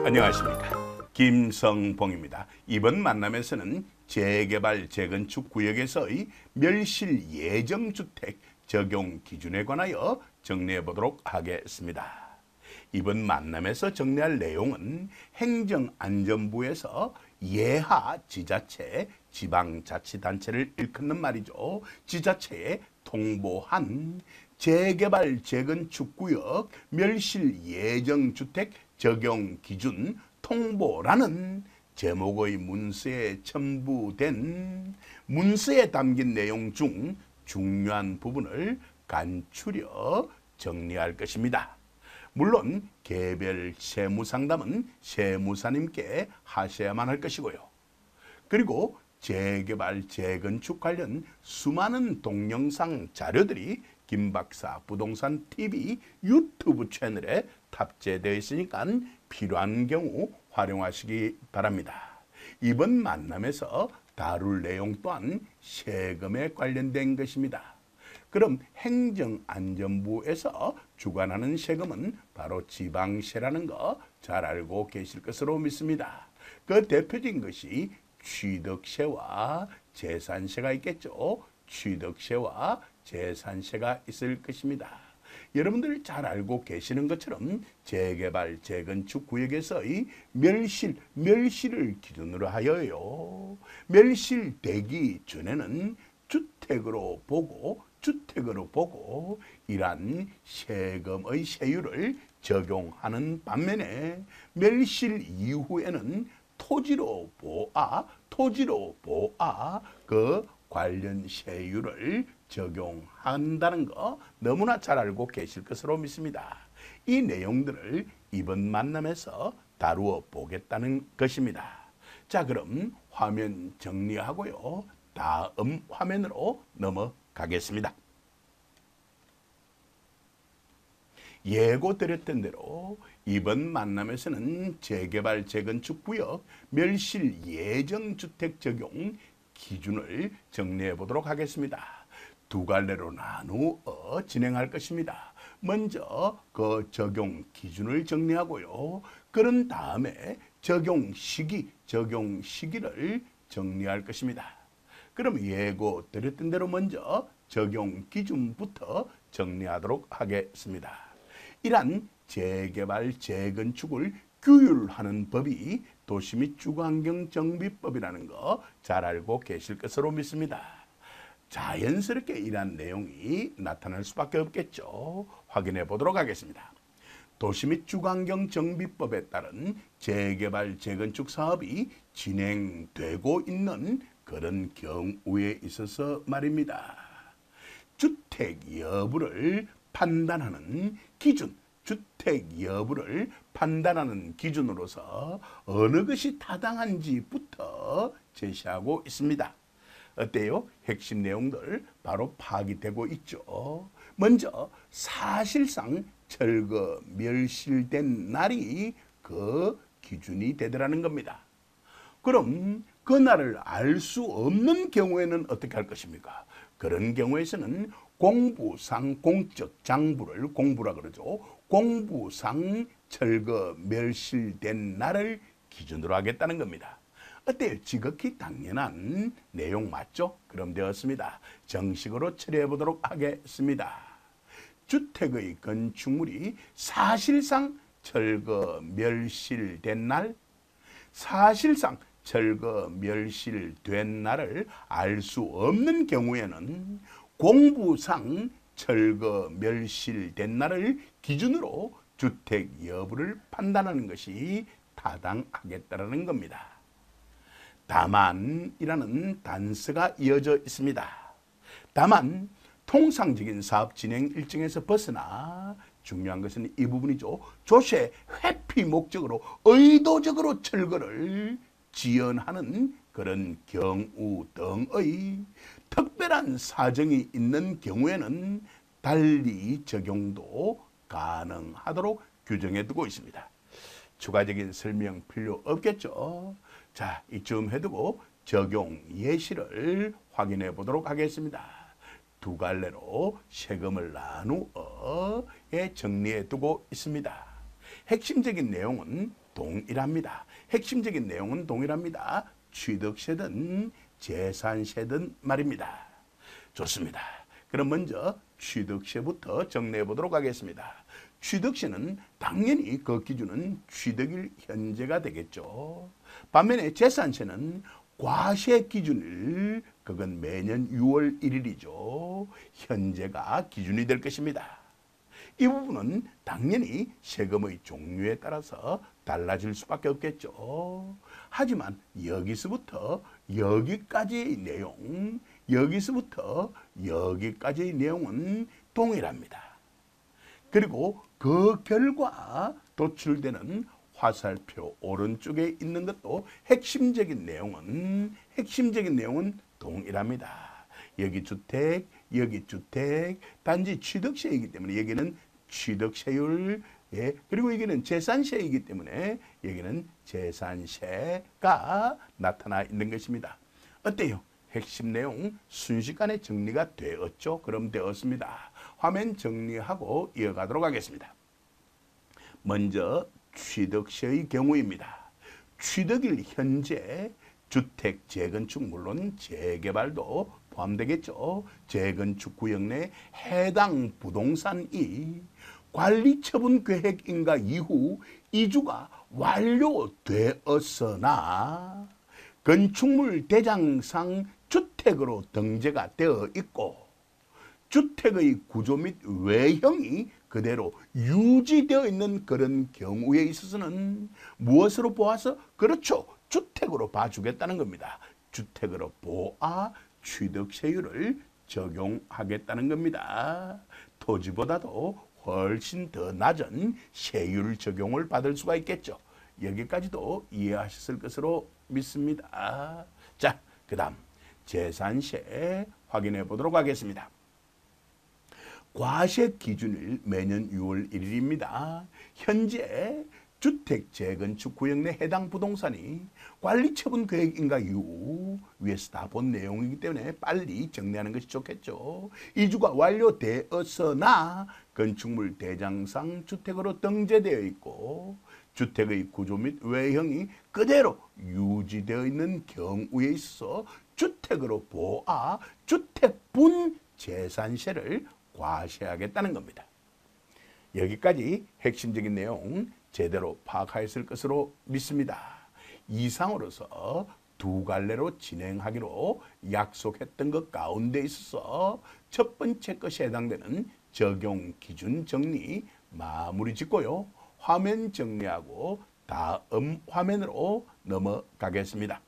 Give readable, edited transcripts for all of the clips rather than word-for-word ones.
안녕하십니까, 김성봉입니다. 이번 만남에서는 재개발 재건축 구역에서의 멸실 예정주택 적용 기준에 관하여 정리해 보도록 하겠습니다. 이번 만남에서 정리할 내용은 행정안전부에서 예하 지자체, 지방자치단체를 일컫는 말이죠. 지자체에 통보한 재개발 재건축 구역 멸실 예정주택 적용 기준 통보라는 제목의 문서에 첨부된 문서에 담긴 내용 중 중요한 부분을 간추려 정리할 것입니다. 물론 개별 세무상담은 세무사님께 하셔야만 할 것이고요. 그리고 재개발 재건축 관련 수많은 동영상 자료들이 김박사 부동산 TV 유튜브 채널에 탑재되어 있으니까 필요한 경우 활용하시기 바랍니다. 이번 만남에서 다룰 내용 또한 세금에 관련된 것입니다. 그럼 행정안전부에서 주관하는 세금은 바로 지방세라는 거 잘 알고 계실 것으로 믿습니다. 그 대표적인 것이 취득세와 재산세가 있겠죠. 취득세와 재산세가 있을 것입니다. 여러분들이 잘 알고 계시는 것처럼 재개발 재건축 구역에서의 멸실을 기준으로 하여요. 멸실되기 전에는 주택으로 보고 이러한 세금의 세율을 적용하는 반면에 멸실 이후에는 토지로 보아 그 관련 세율을 적용한다는 거 너무나 잘 알고 계실 것으로 믿습니다. 이 내용들을 이번 만남에서 다루어 보겠다는 것입니다. 자, 그럼 화면 정리하고요. 다음 화면으로 넘어가겠습니다. 예고드렸던 대로 이번 만남에서는 재개발 재건축 구역 멸실 예정주택 적용 기준을 정리해 보도록 하겠습니다. 두 갈래로 나누어 진행할 것입니다. 먼저 그 적용 기준을 정리하고요. 그런 다음에 적용 시기를 정리할 것입니다. 그럼 예고드렸던 대로 먼저 적용 기준부터 정리하도록 하겠습니다. 이러한 재개발 재건축을 규율하는 법이 도시 및 주거환경정비법이라는 거 잘 알고 계실 것으로 믿습니다. 자연스럽게 이러한 내용이 나타날 수밖에 없겠죠. 확인해 보도록 하겠습니다. 도시 및 주거환경정비법에 따른 재개발 재건축 사업이 진행되고 있는 그런 경우에 있어서 말입니다. 주택 여부를 판단하는 기준으로서 어느 것이 타당한지부터 제시하고 있습니다. 어때요? 핵심 내용들 바로 파악되고 있죠. 먼저 사실상 철거 멸실된 날이 그 기준이 되더라는 겁니다. 그럼 그 날을 알 수 없는 경우에는 어떻게 할 것입니까? 그런 경우에서는 공부상 공적 장부를 공부라 그러죠. 공부상 철거 멸실된 날을 기준으로 하겠다는 겁니다. 어때요? 지극히 당연한 내용 맞죠? 그럼 되었습니다. 정식으로 처리해 보도록 하겠습니다. 주택의 건축물이 사실상 철거 멸실된 날, 사실상 철거 멸실된 날을 알 수 없는 경우에는 공부상 철거 멸실된 날을 기준으로 주택 여부를 판단하는 것이 타당하겠다는 겁니다. 다만이라는 단서가 이어져 있습니다. 다만 통상적인 사업 진행 일정에서 벗어나 중요한 것은 이 부분이죠. 조세 회피 목적으로 의도적으로 철거를 지연하는 그런 경우 등의 특별한 사정이 있는 경우에는 달리 적용도 가능하도록 규정해 두고 있습니다. 추가적인 설명 필요 없겠죠. 자, 이쯤 해두고 적용 예시를 확인해 보도록 하겠습니다. 두 갈래로 세금을 나누어 정리해 두고 있습니다. 핵심적인 내용은 동일합니다. 핵심적인 내용은 동일합니다. 취득세든 재산세든 말입니다. 좋습니다. 그럼 먼저 취득세부터 정리해 보도록 하겠습니다. 취득세는 당연히 그 기준은 취득일 현재가 되겠죠. 반면에 재산세는 과세 기준일, 그건 매년 6월 1일이죠. 현재가 기준이 될 것입니다. 이 부분은 당연히 세금의 종류에 따라서 달라질 수밖에 없겠죠. 하지만 여기서부터 여기까지의 내용, 여기서부터 여기까지의 내용은 동일합니다. 그리고 그 결과 도출되는 화살표 오른쪽에 있는 것도 핵심적인 내용은 동일합니다. 여기 주택, 단지 취득세이기 때문에 여기는 취득세율, 그리고 여기는 재산세이기 때문에 여기는 재산세가 나타나 있는 것입니다. 어때요? 핵심 내용 순식간에 정리가 되었죠? 그럼 되었습니다. 화면 정리하고 이어가도록 하겠습니다. 먼저 취득세의 경우입니다. 취득일 현재 주택 재건축 물론 재개발도 포함되겠죠. 재건축 구역 내 해당 부동산이 관리처분 계획 인가 이후 이주가 완료되었으나 건축물 대장상 주택으로 등재가 되어 있고 주택의 구조 및 외형이 그대로 유지되어 있는 그런 경우에 있어서는 무엇으로 보아서? 그렇죠. 주택으로 봐주겠다는 겁니다. 주택으로 보아 취득세율을 적용하겠다는 겁니다. 토지보다도 훨씬 더 낮은 세율 적용을 받을 수가 있겠죠. 여기까지도 이해하셨을 것으로 믿습니다. 자, 그 다음 재산세 확인해 보도록 하겠습니다. 과세 기준일 매년 6월 1일입니다. 현재 주택 재건축 구역 내 해당 부동산이 관리처분 계획 인가 이후 위에서 다 본 내용이기 때문에 빨리 정리하는 것이 좋겠죠. 이주가 완료되었으나 건축물 대장상 주택으로 등재되어 있고 주택의 구조 및 외형이 그대로 유지되어 있는 경우에 있어 주택으로 보아 주택분 재산세를 과세하겠다는 겁니다. 여기까지 핵심적인 내용 제대로 파악하였을 것으로 믿습니다. 이상으로서 두 갈래로 진행하기로 약속했던 것 가운데 있어서 첫 번째 것에 해당되는 적용 기준 정리 마무리 짓고요. 화면 정리하고 다음 화면으로 넘어가겠습니다.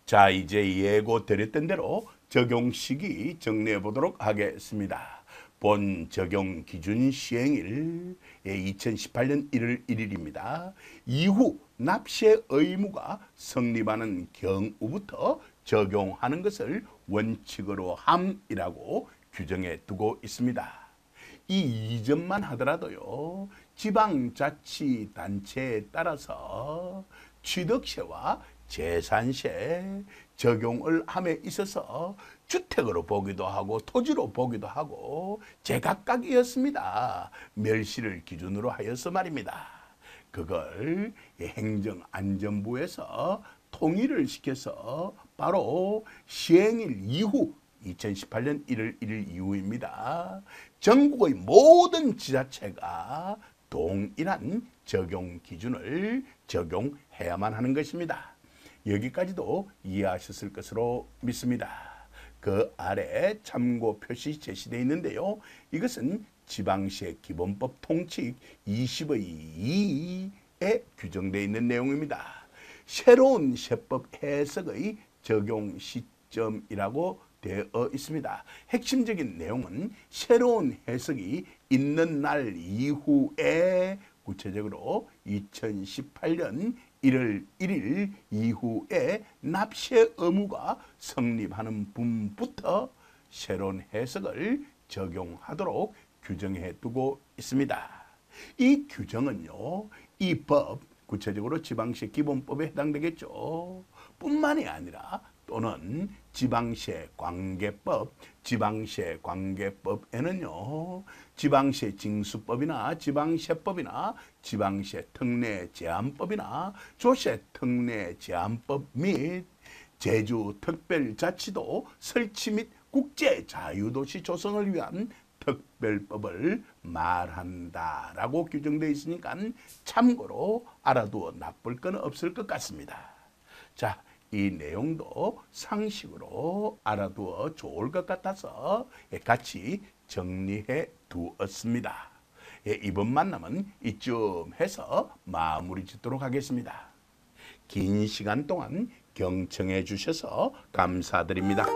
자, 이제 예고드렸던 대로 적용 시기 정리해 보도록 하겠습니다. 본 적용 기준 시행일 2018년 1월 1일입니다. 이후 납세 의무가 성립하는 경우부터 적용하는 것을 원칙으로 함이라고 규정해 두고 있습니다. 이 이전만 하더라도요, 지방자치단체에 따라서 취득세와 재산세 적용을 함에 있어서 주택으로 보기도 하고 토지로 보기도 하고 제각각이었습니다. 멸시를 기준으로 하여서 말입니다. 그걸 행정안전부에서 통일을 시켜서 바로 시행일 이후 2018년 1월 1일 이후입니다. 전국의 모든 지자체가 동일한 적용 기준을 적용해야만 하는 것입니다. 여기까지도 이해하셨을 것으로 믿습니다. 그 아래 참고 표시 제시되어 있는데요. 이것은 지방세 기본법 통칙 20의 2에 규정되어 있는 내용입니다. 새로운 세법 해석의 적용 시점이라고 되어 있습니다. 핵심적인 내용은 새로운 해석이 있는 날 이후에 구체적으로 2018년 1월 1일 이후에 납세 의무가 성립하는 분부터 새로운 해석을 적용하도록 규정해 두고 있습니다. 이 규정은요, 이 법, 구체적으로 지방세 기본법에 해당되겠죠. 뿐만이 아니라 또는 지방세 관계법, 지방세 관계법에는요, 지방세 징수법이나 지방세법이나 지방세 특례 제한법이나 조세 특례 제한법 및 제주 특별자치도 설치 및 국제 자유도시 조성을 위한 특별법을 말한다라고 규정되어 있으니까 참고로 알아두어 나쁠 건 없을 것 같습니다. 자, 이 내용도 상식으로 알아두어 좋을 것 같아서 같이 정리해 두었습니다. 이번 만남은 이쯤 해서 마무리 짓도록 하겠습니다. 긴 시간 동안 경청해 주셔서 감사드립니다.